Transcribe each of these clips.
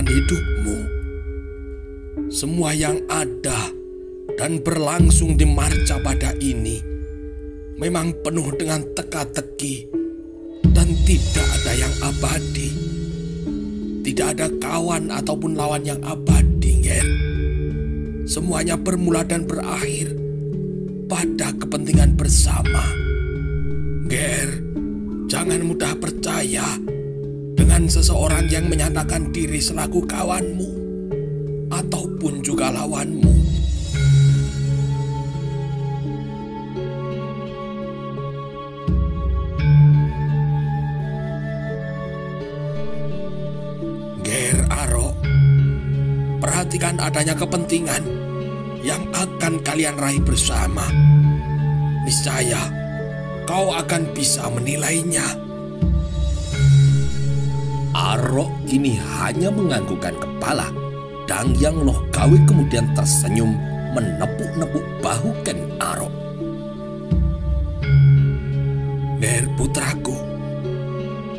perjalanan hidupmu. Semua yang ada dan berlangsung di Marcapada ini memang penuh dengan teka-teki dan tidak ada yang abadi. Tidak ada kawan ataupun lawan yang abadi, Ger. Semuanya bermula dan berakhir pada kepentingan bersama. Ger, jangan mudah percaya dengan seseorang yang menyatakan diri selaku kawanmu ataupun juga lawanmu. Ger Aro, perhatikan adanya kepentingan yang akan kalian raih bersama. Niscaya kau akan bisa menilainya. Arok kini hanya menganggukkan kepala. Dangyang Loh Gawe kemudian tersenyum menepuk-nepuk bahu Ken Arok. Ger putraku,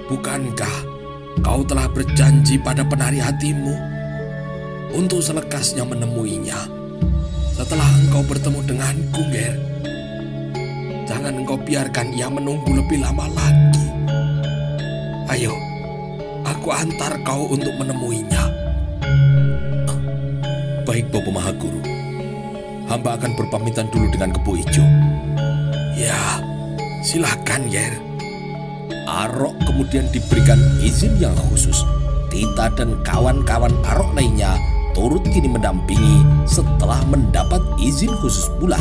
bukankah kau telah berjanji pada penari hatimu untuk selekasnya menemuinya setelah engkau bertemu denganku, Ger? Jangan engkau biarkan ia menunggu lebih lama lagi. Ayo, aku antar kau untuk menemuinya. Baik, Bopo Mahaguru. Hamba akan berpamitan dulu dengan Kebo Ijo. Ya, silakan, Ger. Arok kemudian diberikan izin yang khusus. Tita dan kawan-kawan Arok lainnya turut kini mendampingi setelah mendapat izin khusus pula.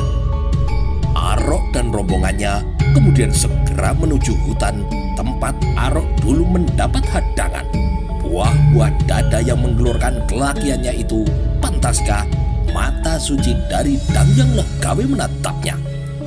Arok dan rombongannya kemudian segera menuju hutan tempat Arok dulu mendapat hadangan. Buah-buah dada yang menggelorkan kelakiannya itu, pantaskah mata suci dari Dangyang Loh Gawe menatapnya?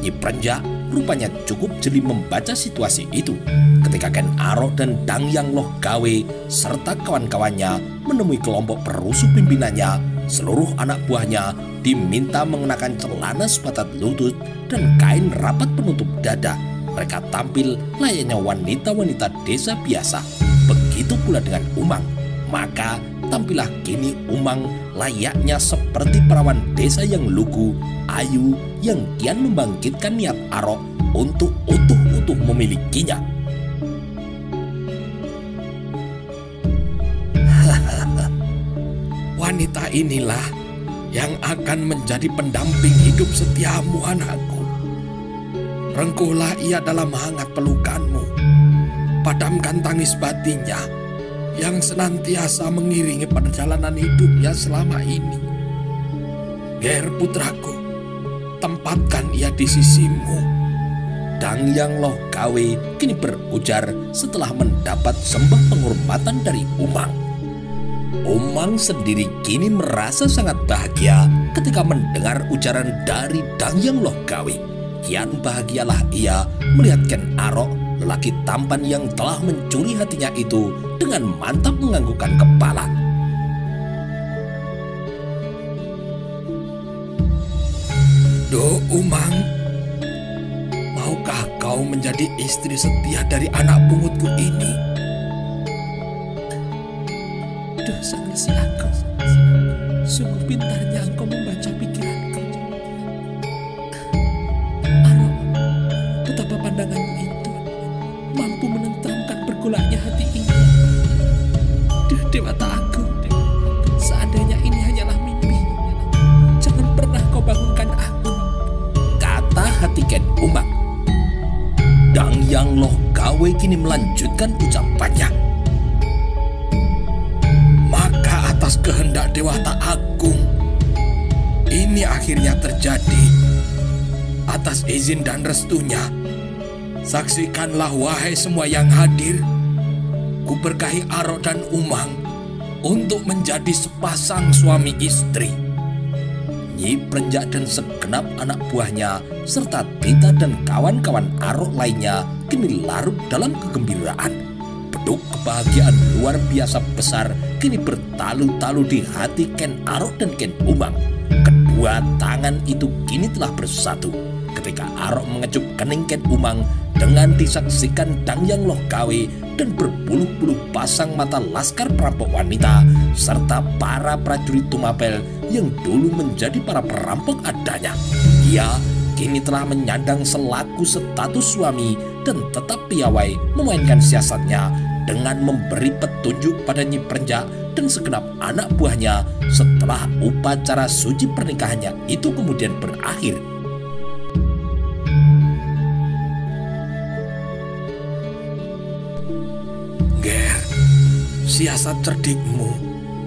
Nyi Prenja rupanya cukup jeli membaca situasi itu ketika Ken Arok dan Dangyang Loh Gawe serta kawan-kawannya menemui kelompok perusuh pimpinannya. Seluruh anak buahnya diminta mengenakan celana sebatas lutut dan kain rapat penutup dada. Mereka tampil layaknya wanita-wanita desa biasa. Begitu pula dengan Umang. Maka tampillah kini Umang layaknya seperti perawan desa yang lugu, ayu, yang kian membangkitkan niat Arok untuk utuh-utuh memilikinya. Wanita inilah yang akan menjadi pendamping hidup setiamu, anakku. Rengkuhlah ia dalam hangat pelukanmu. Padamkan tangis batinnya yang senantiasa mengiringi perjalanan hidupnya selama ini. Ger putraku, tempatkan ia di sisimu. Dangyang Loh Gawe kini berujar setelah mendapat sembah penghormatan dari Umang. Umang sendiri kini merasa sangat bahagia ketika mendengar ujaran dari Dangyang Loh Gawe. Kian bahagialah ia melihat Ken Arok, lelaki tampan yang telah mencuri hatinya itu, dengan mantap menganggukkan kepala. Do Umang, maukah kau menjadi istri setia dari anak pungutku ini? Duh, Sang Resi Agung, sungguh pintarnya engkau membaca pikiranku. Arok, betapa pandanganmu itu mampu menenteramkan bergolaknya hati ini. Duh, Dewata Agung, seandainya ini hanyalah mimpi, jangan pernah kau bangunkan aku, kata hati Ken Umang. Dangyang Loh Gawe kini melanjutkan ucapannya. Maka atas kehendak Dewata Agung, ini akhirnya terjadi. Atas izin dan restunya, saksikanlah wahai semua yang hadir, ku berkahi Arok dan Umang untuk menjadi sepasang suami istri. Nyi Prenja dan segenap anak buahnya serta Tita dan kawan-kawan Arok lainnya kini larut dalam kegembiraan. Beduk kebahagiaan luar biasa besar kini bertalu-talu di hati Ken Arok dan Ken Umang. Kedua tangan itu kini telah bersatu ketika Arok mengecup kening Ken Umang dengan disaksikan Dangyang Loh Gawe dan berpuluh-puluh pasang mata laskar perampok wanita serta para prajurit Tumapel yang dulu menjadi para perampok adanya. Ia kini telah menyandang selaku status suami dan tetap piawai memainkan siasatnya dengan memberi petunjuk pada Nyi Prenjak dan segenap anak buahnya setelah upacara suci pernikahannya itu kemudian berakhir. Ger, siasat cerdikmu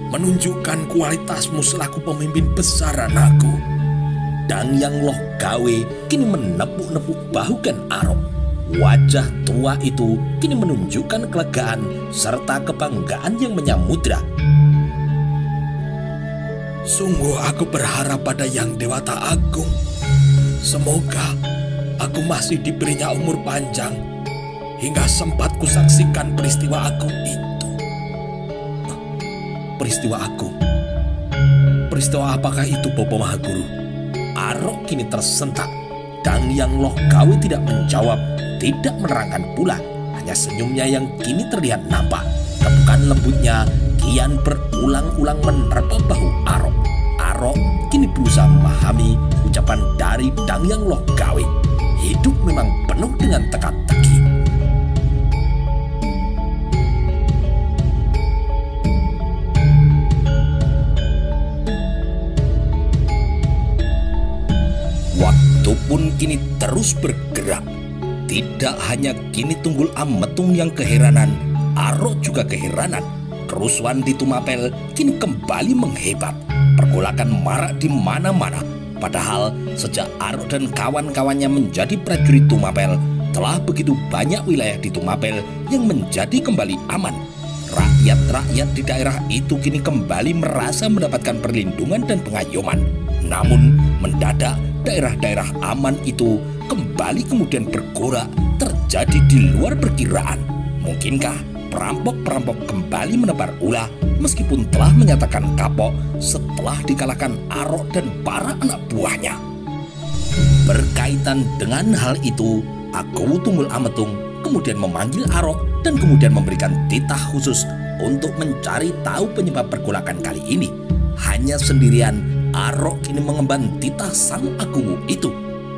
menunjukkan kualitasmu selaku pemimpin besar anakku. Dangyang Loh Gawe kini menepuk-nepuk bahu Ken Arok. Wajah tua itu kini menunjukkan kelegaan serta kebanggaan yang menyamudra. Sungguh aku berharap pada Yang Dewata Agung. Semoga aku masih diberinya umur panjang hingga sempat kusaksikan peristiwa agung itu. Peristiwa agung? Peristiwa apakah itu, Bopo Mahaguru? Arok kini tersentak. Dangyang Loh Gawe tidak menjawab, tidak menerangkan pula. Hanya senyumnya yang kini terlihat nampak. Tepukan lembutnya kian berulang-ulang menerpa bahu Arok. Arok kini berusaha memahami ucapan dari Dangyang Loh Gawe. Hidup memang penuh dengan teka-teki. Waktu pun kini terus bergerak. Tidak hanya kini Tunggul Ametung yang keheranan, Arok juga keheranan. Kerusuhan di Tumapel kini kembali menghebat. Pergolakan marak di mana-mana. Padahal sejak Arok dan kawan-kawannya menjadi prajurit Tumapel, telah begitu banyak wilayah di Tumapel yang menjadi kembali aman. Rakyat-rakyat di daerah itu kini kembali merasa mendapatkan perlindungan dan pengayoman. Namun mendadak daerah-daerah aman itu kembali kemudian bergorak, terjadi di luar perkiraan. Mungkinkah perampok-perampok kembali menebar ulah meskipun telah menyatakan kapok setelah dikalahkan Arok dan para anak buahnya? Berkaitan dengan hal itu, Agowo Tunggul Ametung kemudian memanggil Arok dan kemudian memberikan titah khusus untuk mencari tahu penyebab pergolakan kali ini. Hanya sendirian Arok kini mengemban titah sang Agowo itu.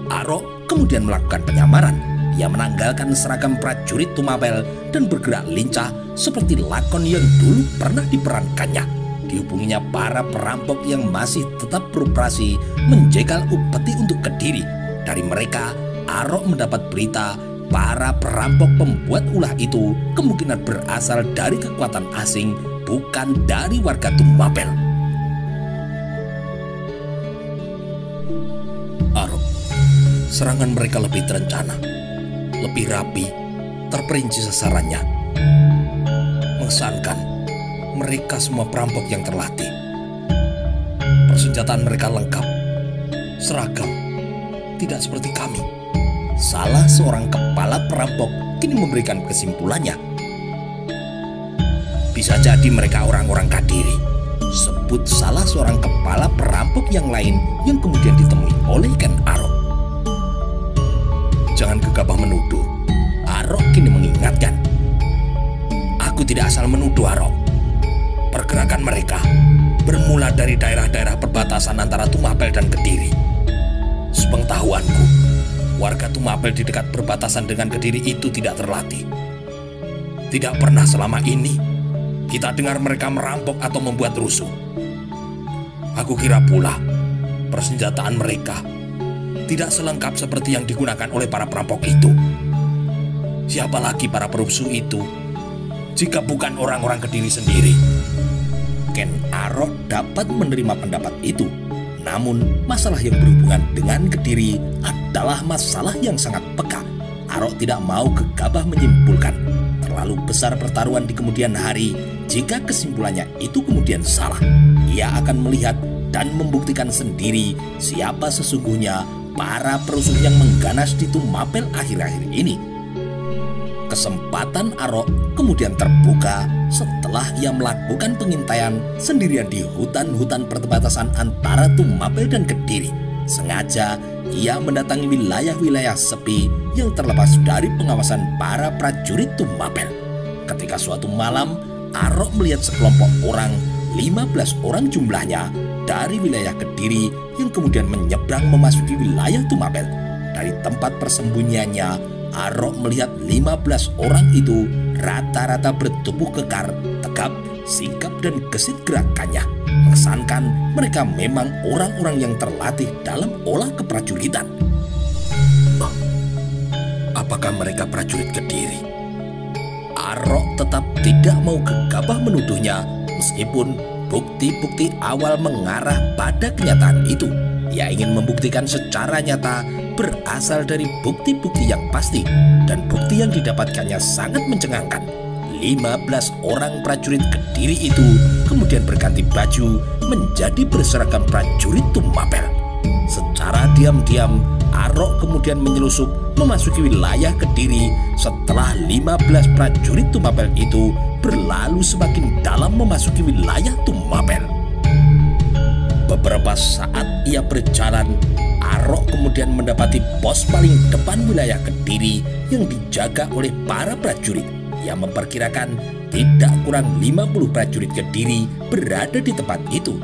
Arok kemudian melakukan penyamaran. Ia menanggalkan seragam prajurit Tumapel dan bergerak lincah seperti lakon yang dulu pernah diperankannya. Dihubunginya para perampok yang masih tetap beroperasi menjegal upeti untuk Kediri. Dari mereka, Arok mendapat berita para perampok pembuat ulah itu kemungkinan berasal dari kekuatan asing, bukan dari warga Tumapel. Arok, serangan mereka lebih terencana, lebih rapi, terperinci sasarannya. Mengesankan, mereka semua perampok yang terlatih. Persenjataan mereka lengkap, seragam, tidak seperti kami. Salah seorang kepala perampok kini memberikan kesimpulannya. Bisa jadi mereka orang-orang Kadiri, sebut salah seorang kepala perampok yang lain yang kemudian ditemui oleh Ken Arok. Jangan gegabah menuduh, Arok kini mengingatkan. Aku tidak asal menuduh, Arok. Pergerakan mereka bermula dari daerah-daerah perbatasan antara Tumapel dan Kediri. Sepengetahuanku, warga Tumapel di dekat perbatasan dengan Kediri itu tidak terlatih. Tidak pernah selama ini kita dengar mereka merampok atau membuat rusuh. Aku kira pula persenjataan mereka tidak selengkap seperti yang digunakan oleh para perampok itu. Siapa lagi para perusuh itu jika bukan orang-orang Kediri sendiri? Ken Arok dapat menerima pendapat itu. Namun masalah yang berhubungan dengan Kediri adalah masalah yang sangat peka. Arok tidak mau gegabah menyimpulkan. Terlalu besar pertaruhan di kemudian hari jika kesimpulannya itu kemudian salah. Ia akan melihat dan membuktikan sendiri siapa sesungguhnya para perusuh yang mengganas di Tumapel akhir-akhir ini. Kesempatan Arok kemudian terbuka setelah ia melakukan pengintaian sendirian di hutan-hutan perbatasan antara Tumapel dan Kediri. Sengaja ia mendatangi wilayah-wilayah sepi yang terlepas dari pengawasan para prajurit Tumapel. ketika suatu malam Arok melihat sekelompok orang, 15 orang jumlahnya, dari wilayah Kediri yang kemudian menyeberang memasuki wilayah Tumapel. Dari tempat persembunyiannya, Arok melihat 15 orang itu rata-rata bertubuh kekar, tegap, sigap dan gesit gerakannya, mengesankan mereka memang orang-orang yang terlatih dalam olah keprajuritan. Apakah mereka prajurit Kediri? Arok tetap tidak mau gegabah menuduhnya, meskipun bukti-bukti awal mengarah pada kenyataan itu. Ia ingin membuktikan secara nyata berasal dari bukti-bukti yang pasti, dan bukti yang didapatkannya sangat mencengangkan. 15 orang prajurit Kediri itu kemudian berganti baju menjadi berseragam prajurit Tumapel. Secara diam-diam, Arok kemudian menyelusup memasuki wilayah Kediri setelah 15 prajurit Tumapel itu berlalu semakin dalam memasuki wilayah Tumapel. Beberapa saat ia berjalan, Arok kemudian mendapati pos paling depan wilayah Kediri yang dijaga oleh para prajurit. Ia memperkirakan tidak kurang 50 prajurit Kediri berada di tempat itu.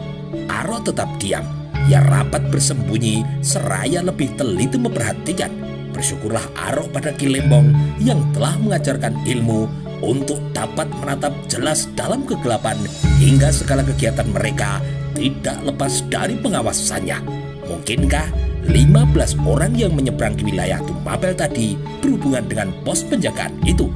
Arok tetap diam. Ia rapat bersembunyi seraya lebih teliti memperhatikan. Bersyukurlah Arok pada Ki Lembong yang telah mengajarkan ilmu untuk dapat menatap jelas dalam kegelapan hingga segala kegiatan mereka tidak lepas dari pengawasannya. Mungkinkah 15 orang yang menyeberang ke wilayah Tumapel tadi berhubungan dengan pos penjagaan itu?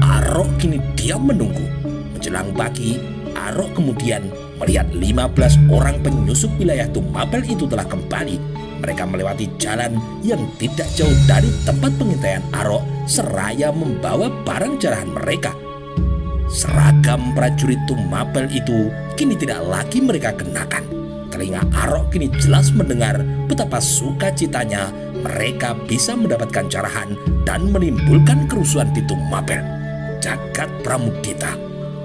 Arok kini diam menunggu. Menjelang pagi, Arok kemudian melihat 15 orang penyusup wilayah Tumapel itu telah kembali. Mereka melewati jalan yang tidak jauh dari tempat pengintaian Arok seraya membawa barang jarahan mereka. Seragam prajurit Tumapel itu kini tidak lagi mereka kenakan. Telinga Arok kini jelas mendengar betapa sukacitanya mereka bisa mendapatkan jarahan dan menimbulkan kerusuhan di Tumapel. Jagat Pramudita,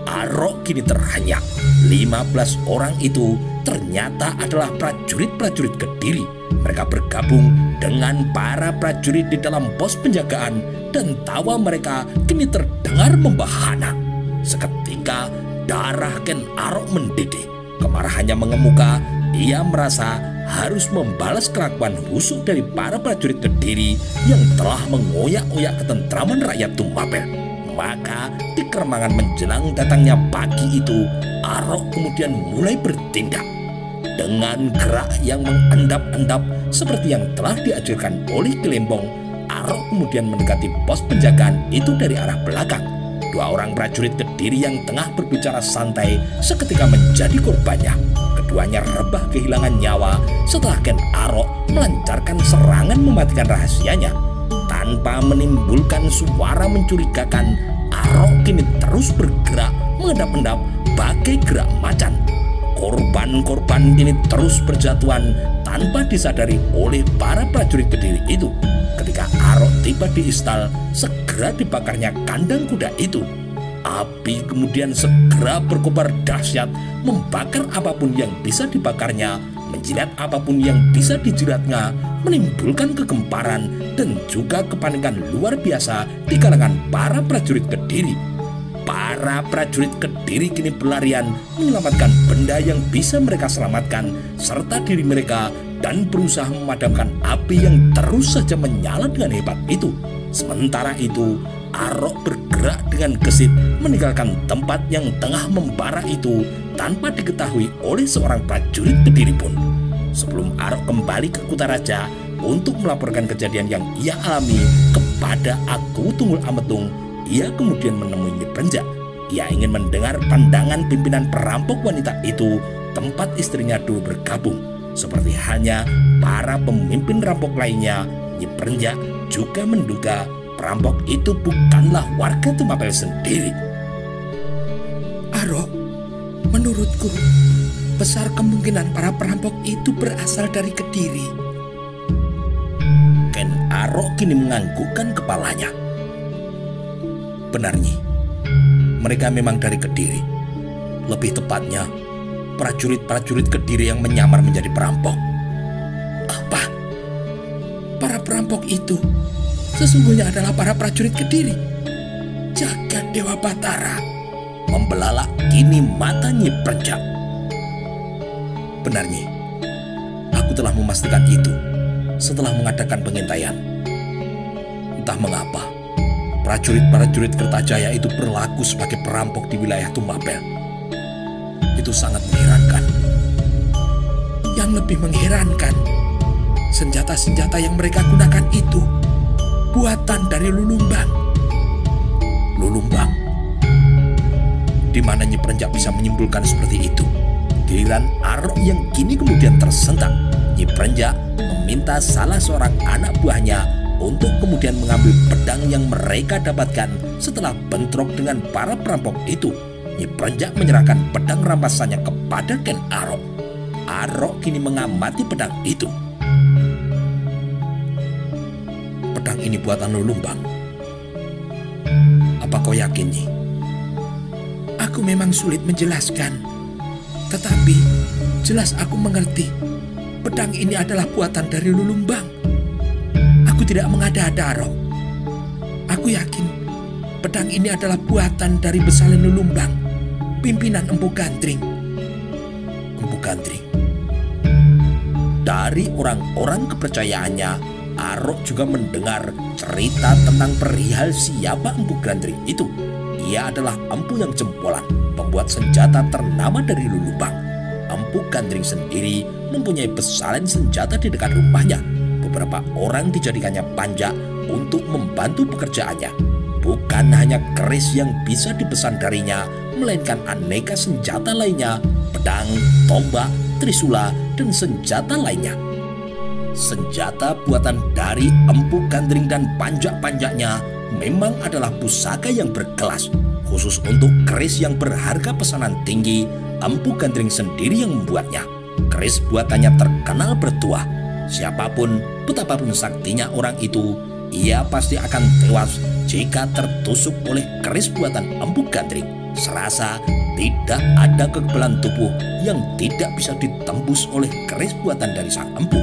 Arok kini terhanyak. 15 orang itu ternyata adalah prajurit-prajurit Kediri. Mereka bergabung dengan para prajurit di dalam pos penjagaan dan tawa mereka kini terdengar membahana. Seketika darah Ken Arok mendidih. Kemarahannya mengemuka. Ia merasa harus membalas kelakuan busuk dari para prajurit Kediri yang telah mengoyak-oyak ketentraman rakyat Tumapel. Maka di keremangan menjelang datangnya pagi itu, Arok kemudian mulai bertindak. Dengan gerak yang mengendap-endap seperti yang telah diajarkan oleh Ki Lembong, Arok kemudian mendekati pos penjagaan itu dari arah belakang. Dua orang prajurit Kediri yang tengah berbicara santai seketika menjadi korbannya. Keduanya rebah kehilangan nyawa setelah Ken Arok melancarkan serangan mematikan rahasianya. Tanpa menimbulkan suara mencurigakan, Arok kini terus bergerak mengendap-endap bagai gerak macan. Korban-korban kini terus berjatuhan tanpa disadari oleh para prajurit Kediri itu. Ketika Arok tiba di istal, segera dibakarnya kandang kuda itu. Api kemudian segera berkobar dahsyat, membakar apapun yang bisa dibakarnya, menjilat apapun yang bisa dijilatnya, menimbulkan kegemparan dan juga kepanikan luar biasa di kalangan para prajurit Kediri. Para prajurit Kediri kini berlarian menyelamatkan benda yang bisa mereka selamatkan serta diri mereka dan berusaha memadamkan api yang terus saja menyala dengan hebat itu. Sementara itu, Arok bergerak dengan gesit meninggalkan tempat yang tengah membara itu tanpa diketahui oleh seorang prajurit Kediri pun. Sebelum Arok kembali ke Kutaraja untuk melaporkan kejadian yang ia alami kepada Aku Tunggul Ametung, ia kemudian menemui Niprenjak. Ia ingin mendengar pandangan pimpinan perampok wanita itu tempat istrinya dulu bergabung. Seperti halnya para pemimpin rampok lainnya, Niprenjak juga menduga perampok itu bukanlah warga Tumapel sendiri. Arok, menurutku besar kemungkinan para perampok itu berasal dari Kediri. Ken Arok kini menganggukkan kepalanya. Benar, Nyi, mereka memang dari Kediri. Lebih tepatnya, prajurit-prajurit Kediri yang menyamar menjadi perampok. Apa? Para perampok itu sesungguhnya adalah para prajurit Kediri? Jagat Dewa Batara. Membelalak kini mata Nyi Prenjak. Benar Nyi, aku telah memastikan itu setelah mengadakan pengintaian. Entah mengapa prajurit-prajurit Kertajaya itu berlaku sebagai perampok di wilayah Tumapel. Itu sangat mengherankan. Yang lebih mengherankan, senjata-senjata yang mereka gunakan itu buatan dari Lulumbang. Lulumbang? Di mana Nyi Prenjak bisa menyimpulkan seperti itu? Giliran Arok yang kini kemudian tersentak. Nyi Prenjak meminta salah seorang anak buahnya untuk kemudian mengambil pedang yang mereka dapatkan setelah bentrok dengan para perampok itu. Nyi Prenjak menyerahkan pedang rampasannya kepada Ken Arok. Arok kini mengamati pedang itu. Pedang ini buatan Lulumbang. Apa kau yakin, Nyi? Aku memang sulit menjelaskan, tetapi jelas aku mengerti. Pedang ini adalah buatan dari Lulumbang. Aku tidak mengada-ada, Arok. Aku yakin pedang ini adalah buatan dari Besalin Lulumbang, pimpinan Empu Gandring. Empu Gandring? Dari orang-orang kepercayaannya, Arok juga mendengar cerita tentang perihal siapa Empu Gandring itu. Ia adalah empu yang jempolan, pembuat senjata ternama dari Lulumbang. Empu Gandring sendiri mempunyai besalan senjata di dekat rumahnya. Beberapa orang dijadikannya panja untuk membantu pekerjaannya. Bukan hanya keris yang bisa dipesan darinya, melainkan aneka senjata lainnya, pedang, tombak, trisula, dan senjata lainnya. Senjata buatan dari Empu Gandring dan panjak-panjaknya memang adalah pusaka yang berkelas. Khusus untuk keris yang berharga pesanan tinggi, Empu Gandring sendiri yang membuatnya. Keris buatannya terkenal bertuah. Siapapun, betapapun saktinya orang itu, ia pasti akan tewas jika tertusuk oleh keris buatan Empu Gandring. Serasa tidak ada kekebalan tubuh yang tidak bisa ditembus oleh keris buatan dari sang empu.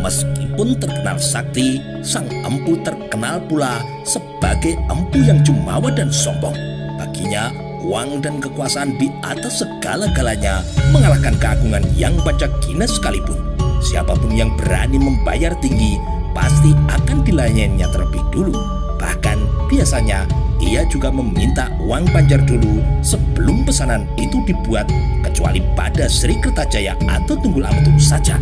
Meskipun terkenal sakti, sang empu terkenal pula sebagai empu yang jumawa dan sombong. Baginya, uang dan kekuasaan di atas segala-galanya mengalahkan keagungan yang Pancagina sekalipun. Siapapun yang berani membayar tinggi pasti akan dilayaninya terlebih dulu. Bahkan biasanya ia juga meminta uang panjar dulu sebelum pesanan itu dibuat, kecuali pada Sri Kertajaya atau Tunggul Ametung saja.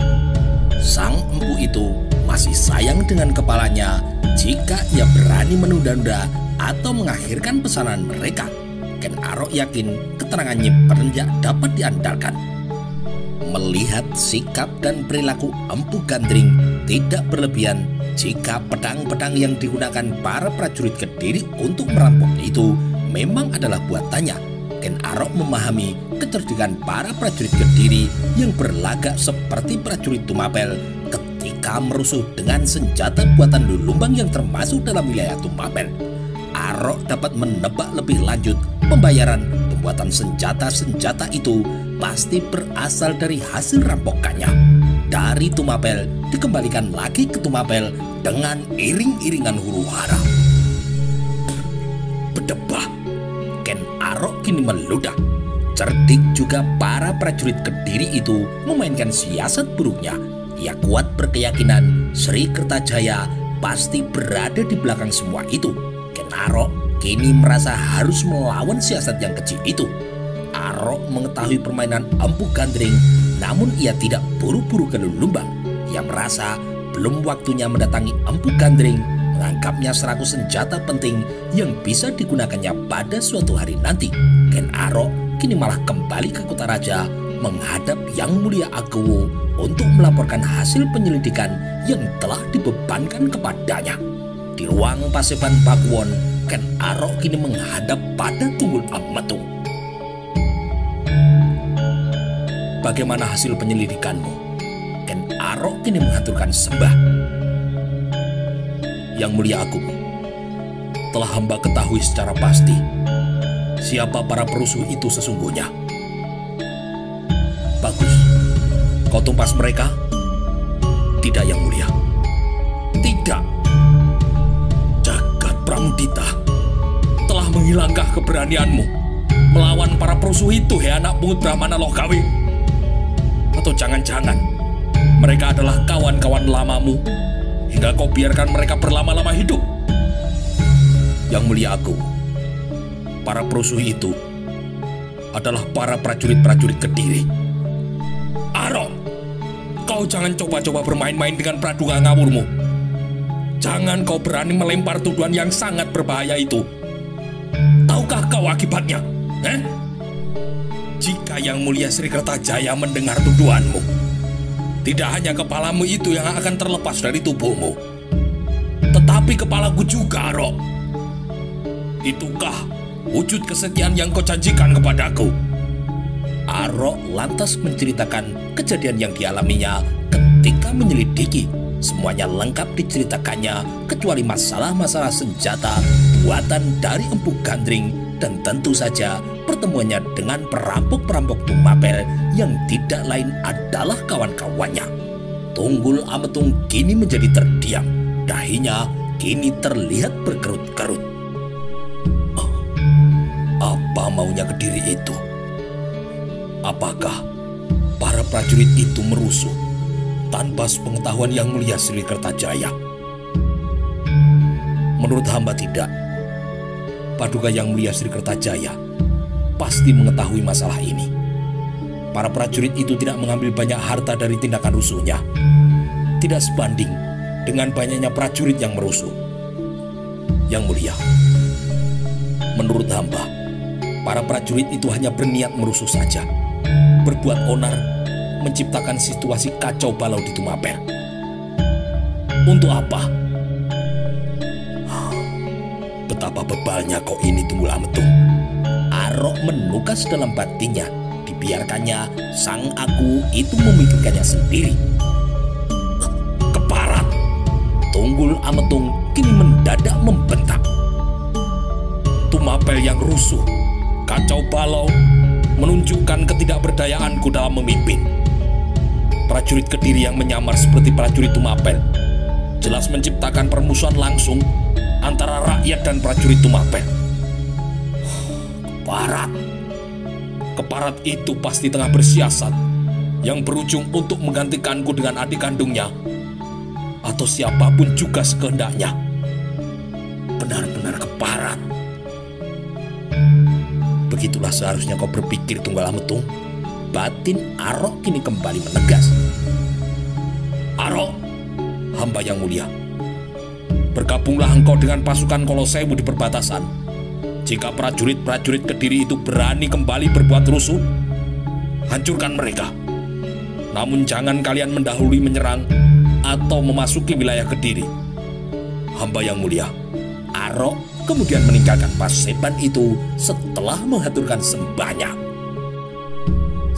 Sang empu itu masih sayang dengan kepalanya jika ia berani menunda-nunda atau mengakhirkan pesanan mereka. Ken Arok yakin keterangan Nyi Prenjak dapat diandalkan. Melihat sikap dan perilaku Empu Gandring tidak berlebihan, jika pedang-pedang yang digunakan para prajurit Kediri untuk merampok itu memang adalah buatannya, Ken Arok memahami kecerdikan para prajurit Kediri yang berlagak seperti prajurit Tumapel ketika merusuh dengan senjata buatan Lulumbang yang termasuk dalam wilayah Tumapel. Arok dapat menebak lebih lanjut pembayaran pembuatan senjata-senjata itu pasti berasal dari hasil rampokannya. Dari Tumapel dikembalikan lagi ke Tumapel dengan iring-iringan huru-hara. Berdebah, Ken Arok kini meludah. Cerdik juga para prajurit Kediri itu memainkan siasat buruknya. Ia kuat berkeyakinan Sri Kertajaya pasti berada di belakang semua itu. Ken Arok kini merasa harus melawan siasat yang kecil itu. Arok mengetahui permainan Empu Gandring, namun ia tidak buru-buru ke Lulumbang. Ia merasa belum waktunya mendatangi Empu Gandring, menganggapnya seraku senjata penting yang bisa digunakannya pada suatu hari nanti. Ken Arok kini malah kembali ke kota raja menghadap Yang Mulia Agowo untuk melaporkan hasil penyelidikan yang telah dibebankan kepadanya. Di ruang Paseban Pakuwon, Ken Arok kini menghadap pada Tunggul Ametung. Bagaimana hasil penyelidikanmu? Ken Arok kini mengaturkan sembah. Yang Mulia Agung, telah hamba ketahui secara pasti siapa para perusuh itu sesungguhnya. Bagus, kau tumpas mereka? Tidak, Yang Mulia. Tidak. Jagat Pramudita, keberanianmu melawan para perusuh itu, hei anak pungut Brahmana Logawi? Atau jangan-jangan mereka adalah kawan-kawan lamamu hingga kau biarkan mereka berlama-lama hidup? Yang Mulia Agung, para perusuh itu adalah para prajurit-prajurit Kediri. Arok, kau jangan coba-coba bermain-main dengan pradunga ngawurmu. Jangan kau berani melempar tuduhan yang sangat berbahaya itu. Tahukah kau akibatnya? Jika Yang Mulia Sri Kertajaya mendengar tuduhanmu, tidak hanya kepalamu itu yang akan terlepas dari tubuhmu, tetapi kepalaku juga, Arok. Itukah wujud kesetiaan yang kau janjikan kepadaku? Arok lantas menceritakan kejadian yang dialaminya ketika menyelidiki. Semuanya lengkap diceritakannya kecuali masalah-masalah senjata buatan dari Empu Gandring dan tentu saja pertemuannya dengan perampok-perampok Tumapel yang tidak lain adalah kawan-kawannya. Tunggul Ametung kini menjadi terdiam. Dahinya kini terlihat berkerut-kerut. Apa maunya Kediri itu? Apakah para prajurit itu merusuh tanpa sepengetahuan Yang Mulia Sri Kertajaya? Menurut hamba tidak. Paduka Yang Mulia Sri Kertajaya pasti mengetahui masalah ini. Para prajurit itu tidak mengambil banyak harta dari tindakan rusuhnya. Tidak sebanding dengan banyaknya prajurit yang merusuh. Yang Mulia, menurut hamba, para prajurit itu hanya berniat merusuh saja, berbuat onar, menciptakan situasi kacau balau di Tumapel. Untuk apa? Betapa bebalnya kau ini, Tunggul Ametung. Arok menukas dalam batinnya. Dibiarkannya, sang aku itu memikirkannya sendiri. Keparat! Tunggul Ametung kini mendadak membentak. Tumapel yang rusuh, kacau balau, menunjukkan ketidakberdayaanku dalam memimpin. Prajurit Kediri yang menyamar seperti prajurit Tumapel jelas menciptakan permusuhan langsung antara rakyat dan prajurit Tumapel. Keparat itu pasti tengah bersiasat yang berujung untuk menggantikanku dengan adik kandungnya atau siapapun juga sekehendaknya. Benar-benar keparat. Begitulah seharusnya kau berpikir, Tunggal Ametung. Batin Arok kini kembali menegas. Arok, hamba Yang Mulia, bergabunglah engkau dengan pasukan Kolosewu di perbatasan. Jika prajurit-prajurit Kediri itu berani kembali berbuat rusuh, hancurkan mereka. Namun jangan kalian mendahului menyerang atau memasuki wilayah Kediri. Hamba Yang Mulia. Arok kemudian meninggalkan paseban itu setelah menghaturkan sembahnya.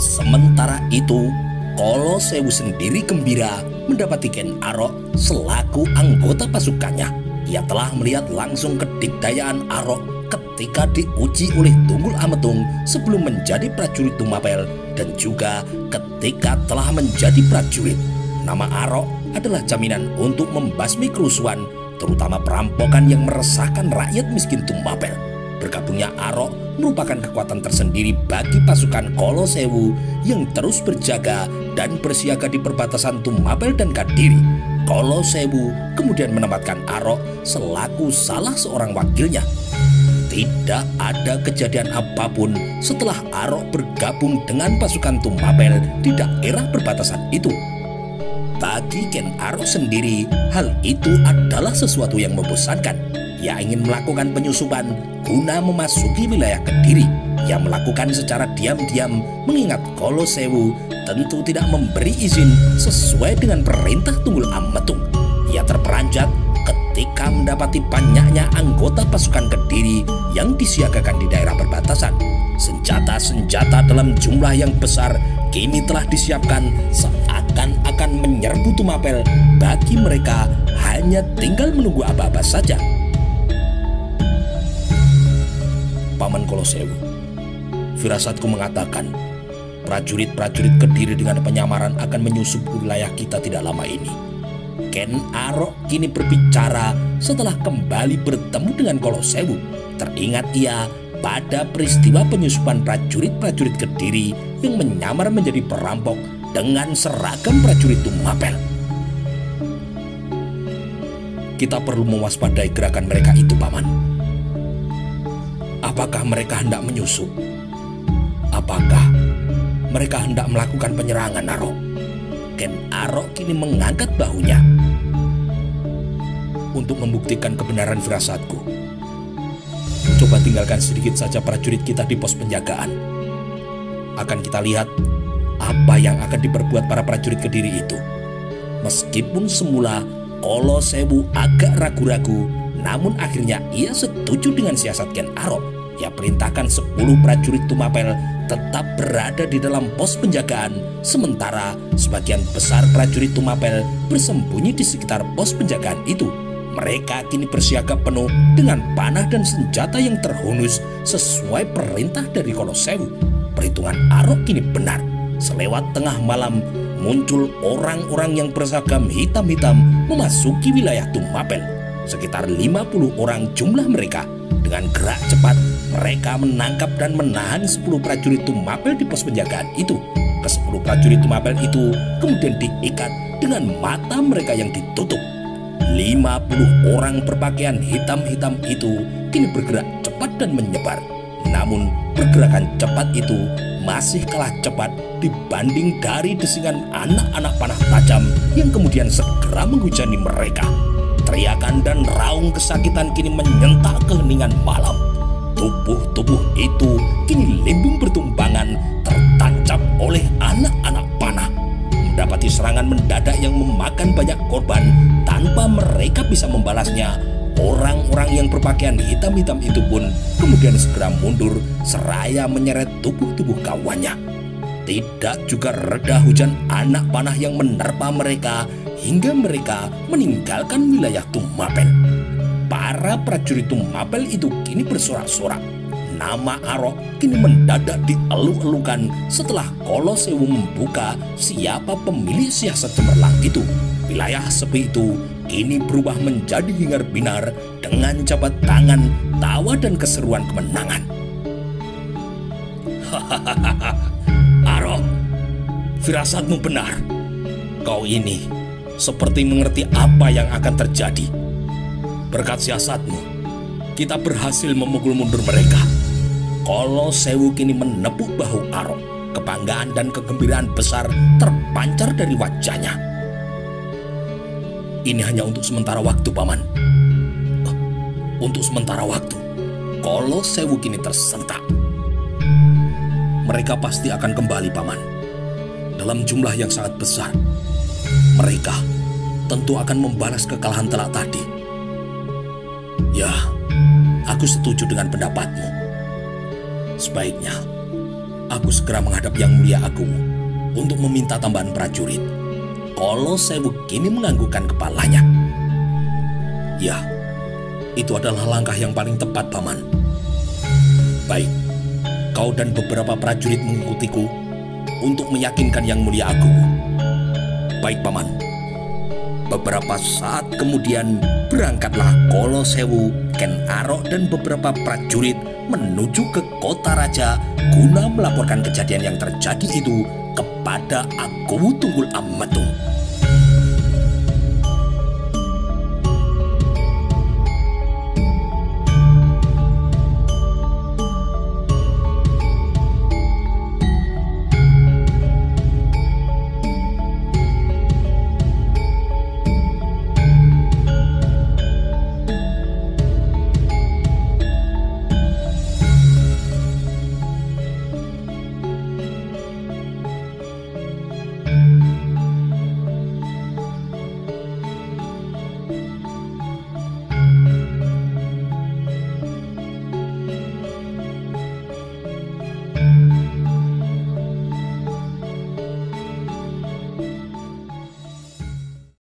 Sementara itu, Kolosewu sendiri gembira mendapati Ken Arok selaku anggota pasukannya. Ia telah melihat langsung kedikdayaan Arok ketika diuji oleh Tunggul Ametung sebelum menjadi prajurit Tumapel dan juga ketika telah menjadi prajurit. Nama Arok adalah jaminan untuk membasmi kerusuhan, terutama perampokan yang meresahkan rakyat miskin Tumapel. Bergabungnya Arok merupakan kekuatan tersendiri bagi pasukan Kolosewu yang terus berjaga dan bersiaga di perbatasan Tumapel dan Kediri. Kolosewu kemudian menempatkan Arok selaku salah seorang wakilnya. Tidak ada kejadian apapun setelah Arok bergabung dengan pasukan Tumapel di daerah perbatasan itu. Bagi Ken Arok sendiri, hal itu adalah sesuatu yang membosankan. Ia ingin melakukan penyusupan guna memasuki wilayah Kediri. Ia melakukan secara diam-diam mengingat Kolosewu tentu tidak memberi izin sesuai dengan perintah Tunggul Ametung. Ia terperanjat ketika mendapati banyaknya anggota pasukan Kediri yang disiagakan di daerah perbatasan. Senjata-senjata dalam jumlah yang besar kini telah disiapkan seakan-akan menyerbu Tumapel. Bagi mereka hanya tinggal menunggu aba-aba saja. Paman Kolosewu, firasatku mengatakan prajurit-prajurit Kediri dengan penyamaran akan menyusup ke wilayah kita tidak lama ini. Ken Arok kini berbicara setelah kembali bertemu dengan Kolosewu. Teringat ia pada peristiwa penyusupan prajurit-prajurit Kediri yang menyamar menjadi perampok dengan seragam prajurit Tumapel. Kita perlu mewaspadai gerakan mereka itu, Paman. Apakah mereka hendak menyusup? Apakah mereka hendak melakukan penyerangan, Arok? Ken Arok kini mengangkat bahunya. Untuk membuktikan kebenaran firasatku, coba tinggalkan sedikit saja prajurit kita di pos penjagaan. Akan kita lihat apa yang akan diperbuat para prajurit Kediri itu. Meskipun semula Kolo Sewu agak ragu-ragu, namun akhirnya ia setuju dengan siasat Ken Arok. Ia perintahkan 10 prajurit Tumapel tetap berada di dalam pos penjagaan, sementara sebagian besar prajurit Tumapel bersembunyi di sekitar pos penjagaan itu. Mereka kini bersiaga penuh dengan panah dan senjata yang terhunus sesuai perintah dari Kolo Sewu. Perhitungan Arok kini benar. Selewat tengah malam, muncul orang-orang yang berseragam hitam-hitam memasuki wilayah Tumapel. Sekitar 50 orang jumlah mereka. Dengan gerak cepat, mereka menangkap dan menahan 10 prajurit Tumapel di pos penjagaan itu. Ke-10 prajurit Tumapel itu kemudian diikat dengan mata mereka yang ditutup. 50 orang berpakaian hitam-hitam itu kini bergerak cepat dan menyebar. Namun pergerakan cepat itu masih kalah cepat dibanding dari desingan anak-anak panah tajam yang kemudian segera menghujani mereka. Teriakan dan raung kesakitan kini menyentak keheningan malam. Tubuh-tubuh itu kini limbung bertumbangan tertancap oleh anak-anak panah. Mendapati serangan mendadak yang memakan banyak korban tanpa mereka bisa membalasnya, orang-orang yang berpakaian hitam-hitam itu pun kemudian segera mundur seraya menyeret tubuh-tubuh kawannya. Tidak juga reda hujan anak panah yang menerpa mereka hingga mereka meninggalkan wilayah Tumapel. Para prajurit Tumapel itu kini bersorak-sorak. Nama Arok kini mendadak dieluk-elukan setelah Kolo Sewu membuka siapa pemilik siasat cemerlang itu. Wilayah sepi itu kini berubah menjadi hingar-binar dengan jabat tangan, tawa dan keseruan kemenangan. Hahaha, Arok, firasatmu benar. Kau ini seperti mengerti apa yang akan terjadi. Berkat siasatmu, kita berhasil memukul mundur mereka. Kolo Sewu kini menepuk bahu Arok. Kebanggaan dan kegembiraan besar terpancar dari wajahnya. Ini hanya untuk sementara waktu, Paman. Untuk sementara waktu. Kolo Sewu kini tersentak. Mereka pasti akan kembali, Paman. Dalam jumlah yang sangat besar. Mereka tentu akan membalas kekalahan telak tadi. Ya, aku setuju dengan pendapatmu. Sebaiknya aku segera menghadap Yang Mulia Agung untuk meminta tambahan prajurit. Kolo Sewu kini menganggukkan kepalanya. Ya, itu adalah langkah yang paling tepat, Paman. Baik, kau dan beberapa prajurit mengikutiku untuk meyakinkan Yang Mulia Agung. Baik, Paman. Beberapa saat kemudian berangkatlah Kolo Sewu, Ken Arok dan beberapa prajurit menuju ke kota raja guna melaporkan kejadian yang terjadi itu kepada Agowu Tunggul Ametung.